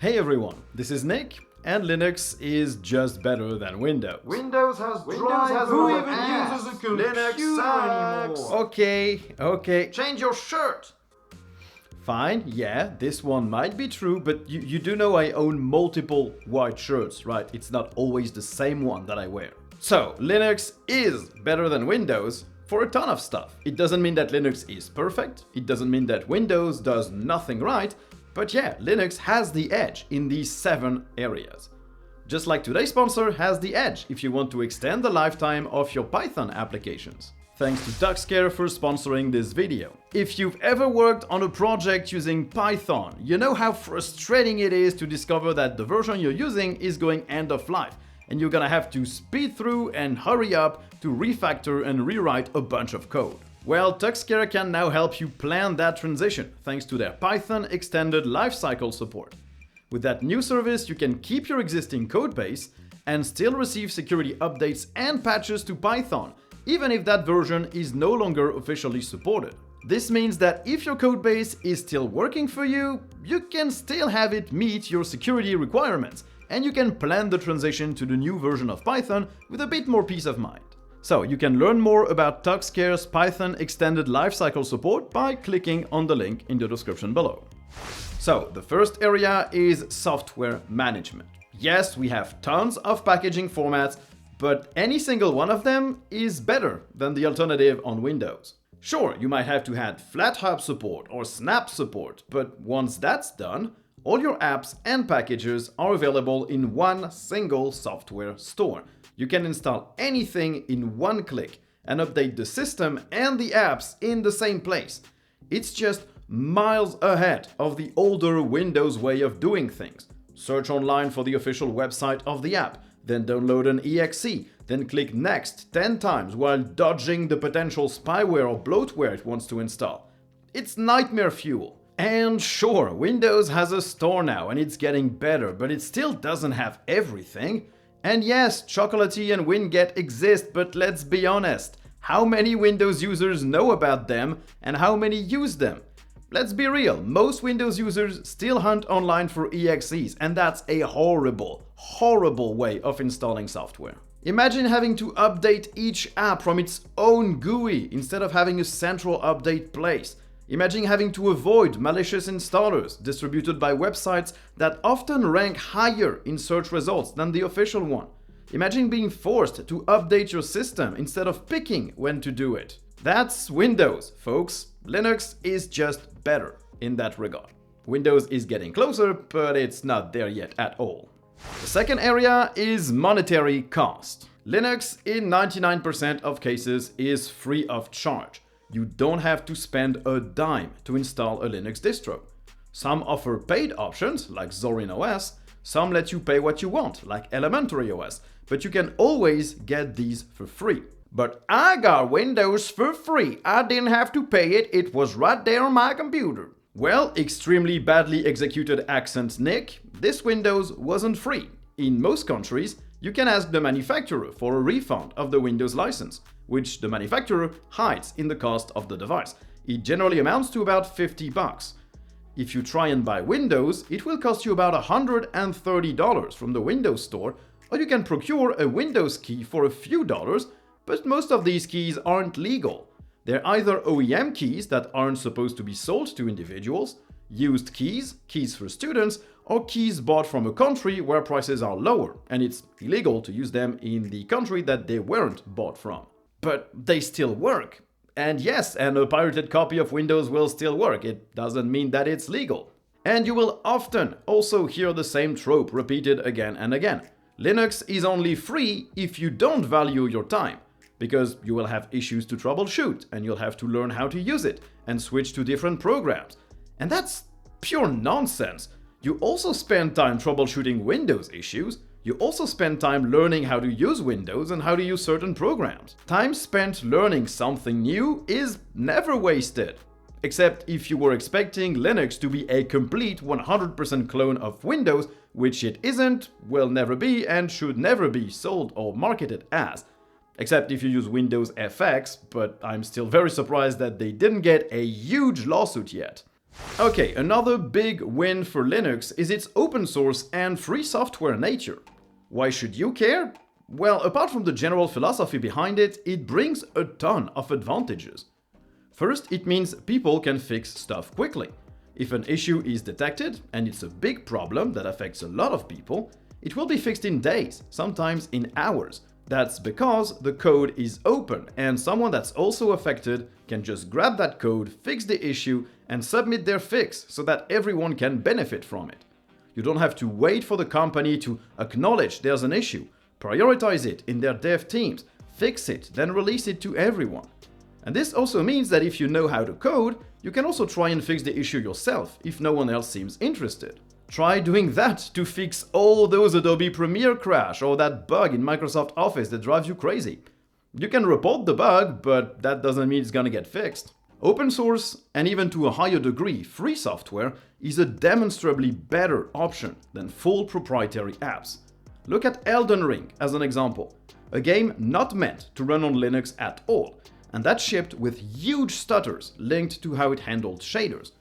Hey everyone, this is Nick, and Linux is just better than Windows. Windows has who even uses a computer anymore? Okay. Change your shirt. Fine, yeah, this one might be true, but you do know I own multiple white shirts, right? It's not always the same one that I wear. So, Linux is better than Windows for a ton of stuff. It doesn't mean that Linux is perfect, it doesn't mean that Windows does nothing right, but yeah, Linux has the edge in these 7 areas. Just like today's sponsor has the edge if you want to extend the lifetime of your Python applications. Thanks to TuxCare for sponsoring this video. If you've ever worked on a project using Python, you know how frustrating it is to discover that the version you're using is going end of life, and you're gonna have to speed through and hurry up to refactor and rewrite a bunch of code. Well, TuxCare can now help you plan that transition thanks to their Python extended lifecycle support. With that new service, you can keep your existing codebase and still receive security updates and patches to Python, even if that version is no longer officially supported. This means that if your codebase is still working for you, you can still have it meet your security requirements, and you can plan the transition to the new version of Python with a bit more peace of mind. So you can learn more about TuxCare's Python extended lifecycle support by clicking on the link in the description below. So the first area is software management. Yes, we have tons of packaging formats, but any single one of them is better than the alternative on Windows. Sure, you might have to add FlatHub support or Snap support, but once that's done, all your apps and packages are available in one single software store. You can install anything in one click and update the system and the apps in the same place. It's just miles ahead of the older Windows way of doing things. Search online for the official website of the app, then download an exe, then click next 10 times while dodging the potential spyware or bloatware it wants to install. It's nightmare fuel. And sure, Windows has a store now and it's getting better, but it still doesn't have everything. And yes, Chocolatey and Winget exist, but let's be honest, how many Windows users know about them and how many use them? Let's be real, most Windows users still hunt online for exes, and that's a horrible way of installing software. Imagine having to update each app from its own GUI instead of having a central update place. Imagine having to avoid malicious installers distributed by websites that often rank higher in search results than the official one. Imagine being forced to update your system instead of picking when to do it. That's Windows, folks. Linux is just better in that regard. Windows is getting closer, but it's not there yet at all. The second area is monetary cost. Linux, in 99% of cases, is free of charge. You don't have to spend a dime to install a Linux distro. Some offer paid options, like Zorin OS, some let you pay what you want, like Elementary OS, but you can always get these for free. But I got Windows for free, I didn't have to pay it, it was right there on my computer. Well, extremely badly executed accent Nick, this Windows wasn't free. In most countries, you can ask the manufacturer for a refund of the Windows license, which the manufacturer hides in the cost of the device. It generally amounts to about $50. If you try and buy Windows, it will cost you about $130 from the Windows Store, or you can procure a Windows key for a few dollars, but most of these keys aren't legal. They're either OEM keys that aren't supposed to be sold to individuals, used keys, keys for students, or keys bought from a country where prices are lower, and it's illegal to use them in the country that they weren't bought from. But they still work. And yes, and a pirated copy of Windows will still work. It doesn't mean that it's legal. And you will often also hear the same trope repeated again and again. Linux is only free if you don't value your time, because you will have issues to troubleshoot, and you'll have to learn how to use it, and switch to different programs. And that's pure nonsense. You also spend time troubleshooting Windows issues. You also spend time learning how to use Windows and how to use certain programs. Time spent learning something new is never wasted. Except if you were expecting Linux to be a complete 100% clone of Windows, which it isn't, will never be, and should never be sold or marketed as. Except if you use Windows FX, but I'm still very surprised that they didn't get a huge lawsuit yet. Okay, another big win for Linux is its open source and free software nature. Why should you care? Well, apart from the general philosophy behind it, it brings a ton of advantages. First, it means people can fix stuff quickly. If an issue is detected, and it's a big problem that affects a lot of people, it will be fixed in days, sometimes in hours. That's because the code is open, and someone that's also affected can just grab that code, fix the issue, and submit their fix so that everyone can benefit from it. You don't have to wait for the company to acknowledge there's an issue, prioritize it in their dev teams, fix it, then release it to everyone. And this also means that if you know how to code, you can also try and fix the issue yourself if no one else seems interested. Try doing that to fix all those Adobe Premiere crash or that bug in Microsoft Office that drives you crazy. You can report the bug, but that doesn't mean it's gonna get fixed. Open source, and even to a higher degree, free software, is a demonstrably better option than full proprietary apps. Look at Elden Ring as an example, a game not meant to run on Linux at all, and that shipped with huge stutters linked to how it handled shaders.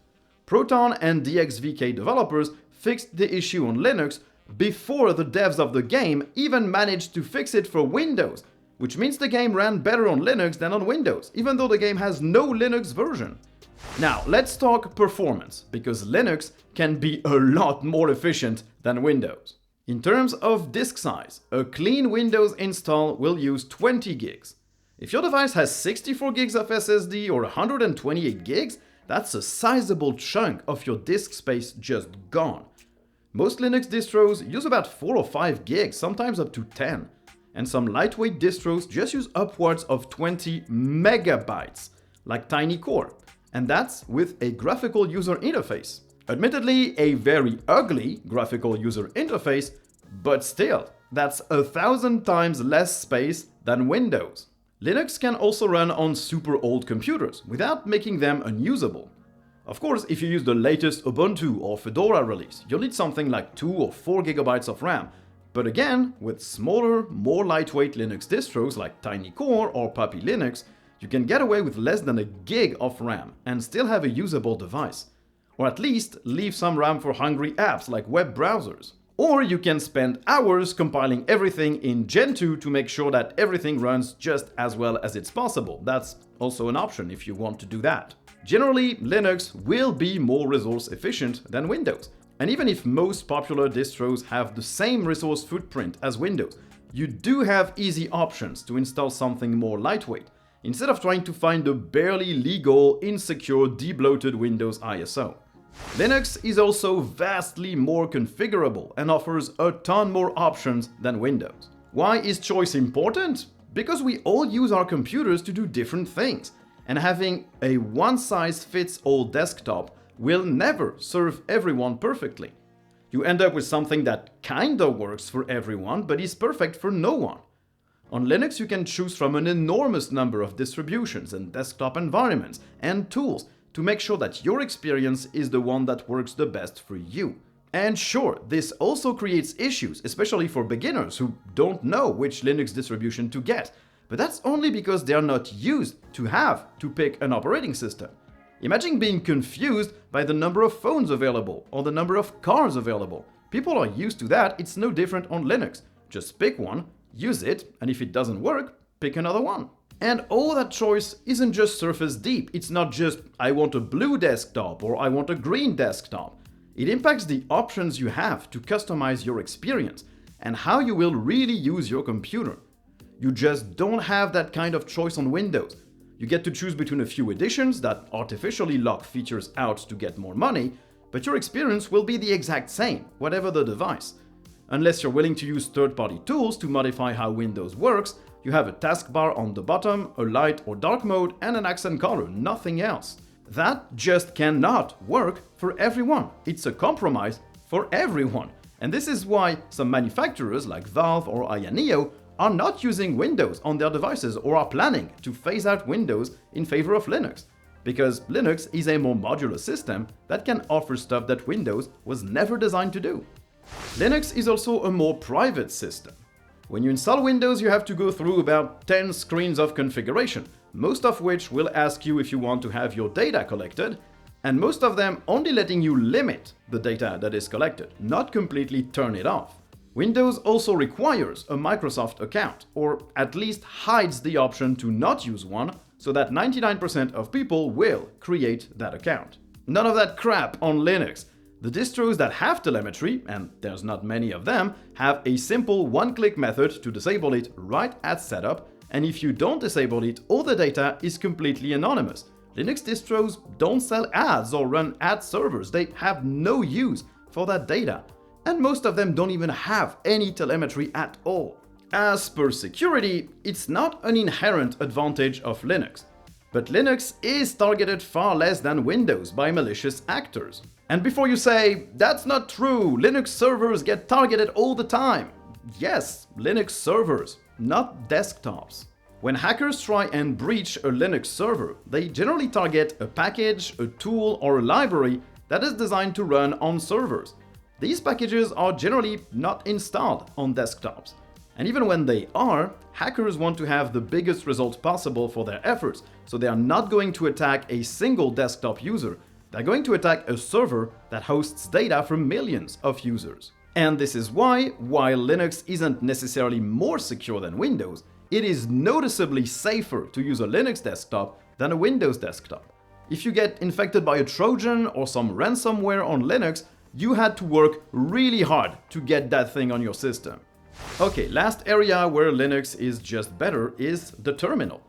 Proton and DXVK developers fixed the issue on Linux before the devs of the game even managed to fix it for Windows, which means the game ran better on Linux than on Windows, even though the game has no Linux version. Now, let's talk performance, because Linux can be a lot more efficient than Windows. In terms of disk size, a clean Windows install will use 20 gigs. If your device has 64 gigs of SSD or 128 gigs, that's a sizable chunk of your disk space just gone. Most Linux distros use about 4 or 5 gigs, sometimes up to 10. And some lightweight distros just use upwards of 20 megabytes, like TinyCore. And that's with a graphical user interface. Admittedly, a very ugly graphical user interface, but still, that's 1,000 times less space than Windows. Linux can also run on super old computers without making them unusable. Of course, if you use the latest Ubuntu or Fedora release, you'll need something like 2 or 4 gigabytes of RAM. But again, with smaller, more lightweight Linux distros like TinyCore or Puppy Linux, you can get away with less than a gig of RAM and still have a usable device. Or at least leave some RAM for hungry apps like web browsers. Or you can spend hours compiling everything in Gen 2 to make sure that everything runs just as well as it's possible. That's also an option if you want to do that. Generally, Linux will be more resource efficient than Windows. And even if most popular distros have the same resource footprint as Windows, you do have easy options to install something more lightweight, instead of trying to find a barely legal, insecure, debloated Windows ISO. Linux is also vastly more configurable and offers a ton more options than Windows. Why is choice important? Because we all use our computers to do different things, and having a one-size-fits-all desktop will never serve everyone perfectly. You end up with something that kinda works for everyone, but is perfect for no one. On Linux, you can choose from an enormous number of distributions and desktop environments and tools to make sure that your experience is the one that works the best for you. And sure, this also creates issues, especially for beginners who don't know which Linux distribution to get, but that's only because they are not used to have to pick an operating system. Imagine being confused by the number of phones available or the number of cars available. People are used to that, it's no different on Linux. Just pick one, use it, and if it doesn't work, pick another one. And all that choice isn't just surface deep. It's not just, I want a blue desktop or I want a green desktop. It impacts the options you have to customize your experience and how you will really use your computer. You just don't have that kind of choice on Windows. You get to choose between a few editions that artificially lock features out to get more money, but your experience will be the exact same, whatever the device. Unless you're willing to use third-party tools to modify how Windows works, you have a taskbar on the bottom, a light or dark mode, and an accent color, nothing else. That just cannot work for everyone. It's a compromise for everyone. And this is why some manufacturers like Valve or Ayaneo are not using Windows on their devices or are planning to phase out Windows in favor of Linux. Because Linux is a more modular system that can offer stuff that Windows was never designed to do. Linux is also a more private system. When you install Windows, you have to go through about 10 screens of configuration, most of which will ask you if you want to have your data collected, And most of them only letting you limit the data that is collected, not completely turn it off. Windows also requires a Microsoft account, or at least hides the option to not use one, so that 99% of people will create that account. None of that crap on Linux. The distros that have telemetry, and there's not many of them, have a simple one-click method to disable it right at setup, and if you don't disable it, all the data is completely anonymous. Linux distros don't sell ads or run ad servers, they have no use for that data. And most of them don't even have any telemetry at all. As per security, it's not an inherent advantage of Linux. But Linux is targeted far less than Windows by malicious actors. And before you say, that's not true, Linux servers get targeted all the time. Yes, Linux servers, not desktops. When hackers try and breach a Linux server, they generally target a package, a tool, or a library that is designed to run on servers. These packages are generally not installed on desktops. And even when they are, hackers want to have the biggest result possible for their efforts, so they are not going to attack a single desktop user. They're going to attack a server that hosts data from millions of users. And this is why, while Linux isn't necessarily more secure than Windows, it is noticeably safer to use a Linux desktop than a Windows desktop. If you get infected by a Trojan or some ransomware on Linux, you had to work really hard to get that thing on your system. Okay, last area where Linux is just better is the terminal.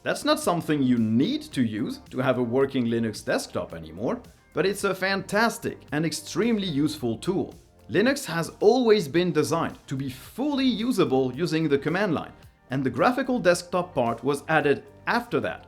That's not something you need to use to have a working Linux desktop anymore, but it's a fantastic and extremely useful tool. Linux has always been designed to be fully usable using the command line, and the graphical desktop part was added after that.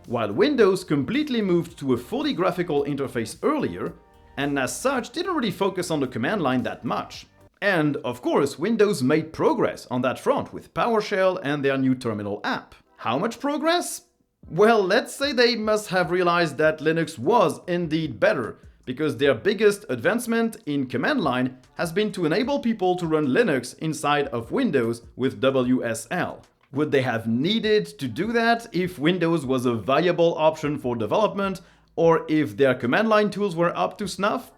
While Windows completely moved to a fully graphical interface earlier, and as such didn't really focus on the command line that much. And of course, Windows made progress on that front with PowerShell and their new terminal app. How much progress? Well, let's say they must have realized that Linux was indeed better, because their biggest advancement in command line has been to enable people to run Linux inside of Windows with WSL. Would they have needed to do that if Windows was a viable option for development, or if their command line tools were up to snuff?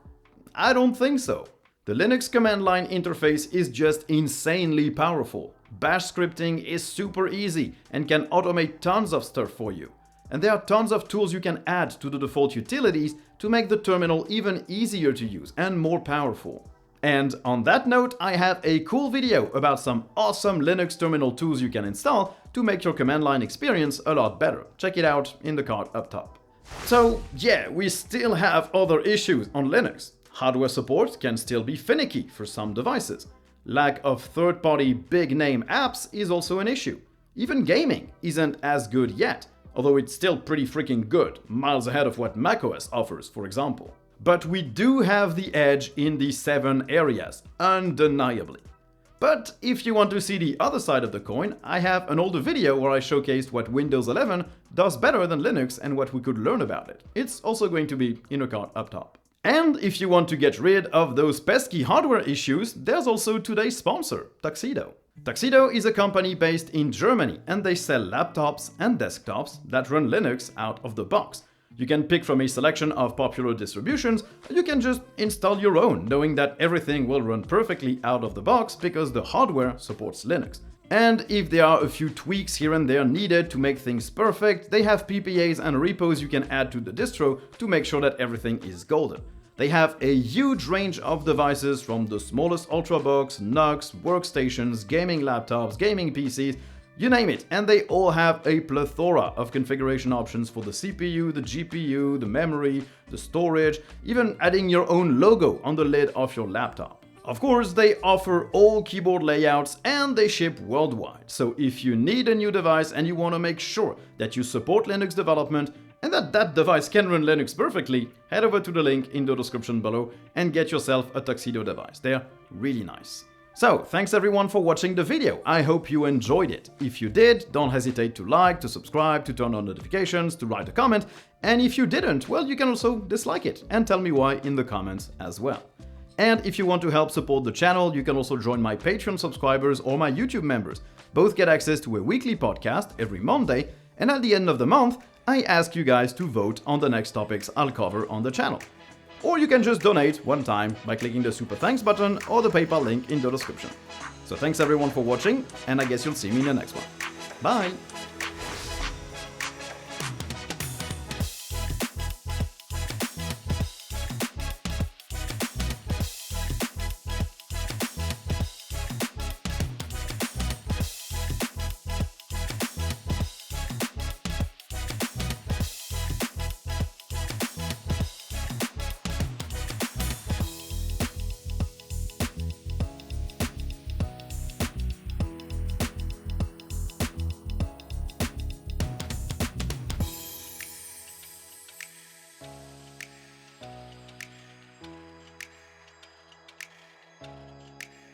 I don't think so. The Linux command line interface is just insanely powerful. Bash scripting is super easy and can automate tons of stuff for you. And there are tons of tools you can add to the default utilities to make the terminal even easier to use and more powerful. And on that note, I have a cool video about some awesome Linux terminal tools you can install to make your command line experience a lot better. Check it out in the card up top. So yeah, we still have other issues on Linux. Hardware support can still be finicky for some devices. Lack of third-party big-name apps is also an issue. Even gaming isn't as good yet, although it's still pretty freaking good, miles ahead of what macOS offers, for example. But we do have the edge in these 7 areas, undeniably. But if you want to see the other side of the coin, I have an older video where I showcased what Windows 11 does better than Linux and what we could learn about it. It's also going to be in a card up top. And if you want to get rid of those pesky hardware issues, there's also today's sponsor, Tuxedo. Tuxedo is a company based in Germany, and they sell laptops and desktops that run Linux out of the box. You can pick from a selection of popular distributions, or you can just install your own, knowing that everything will run perfectly out of the box because the hardware supports Linux. And if there are a few tweaks here and there needed to make things perfect, they have PPAs and repos you can add to the distro to make sure that everything is golden. They have a huge range of devices from the smallest Ultrabooks, NUCs, workstations, gaming laptops, gaming PCs, you name it, and they all have a plethora of configuration options for the CPU, the GPU, the memory, the storage, even adding your own logo on the lid of your laptop. Of course, they offer all keyboard layouts and they ship worldwide. So if you need a new device and you want to make sure that you support Linux development and that that device can run Linux perfectly, head over to the link in the description below and get yourself a Tuxedo device. They're really nice. So, thanks everyone for watching the video. I hope you enjoyed it. If you did, don't hesitate to like, to subscribe, to turn on notifications, to write a comment. And if you didn't, well, you can also dislike it and tell me why in the comments as well. And if you want to help support the channel, you can also join my Patreon subscribers or my YouTube members. Both get access to a weekly podcast every Monday, and at the end of the month, I ask you guys to vote on the next topics I'll cover on the channel. Or you can just donate one time by clicking the super thanks button or the PayPal link in the description. So thanks everyone for watching, and I guess you'll see me in the next one. Bye!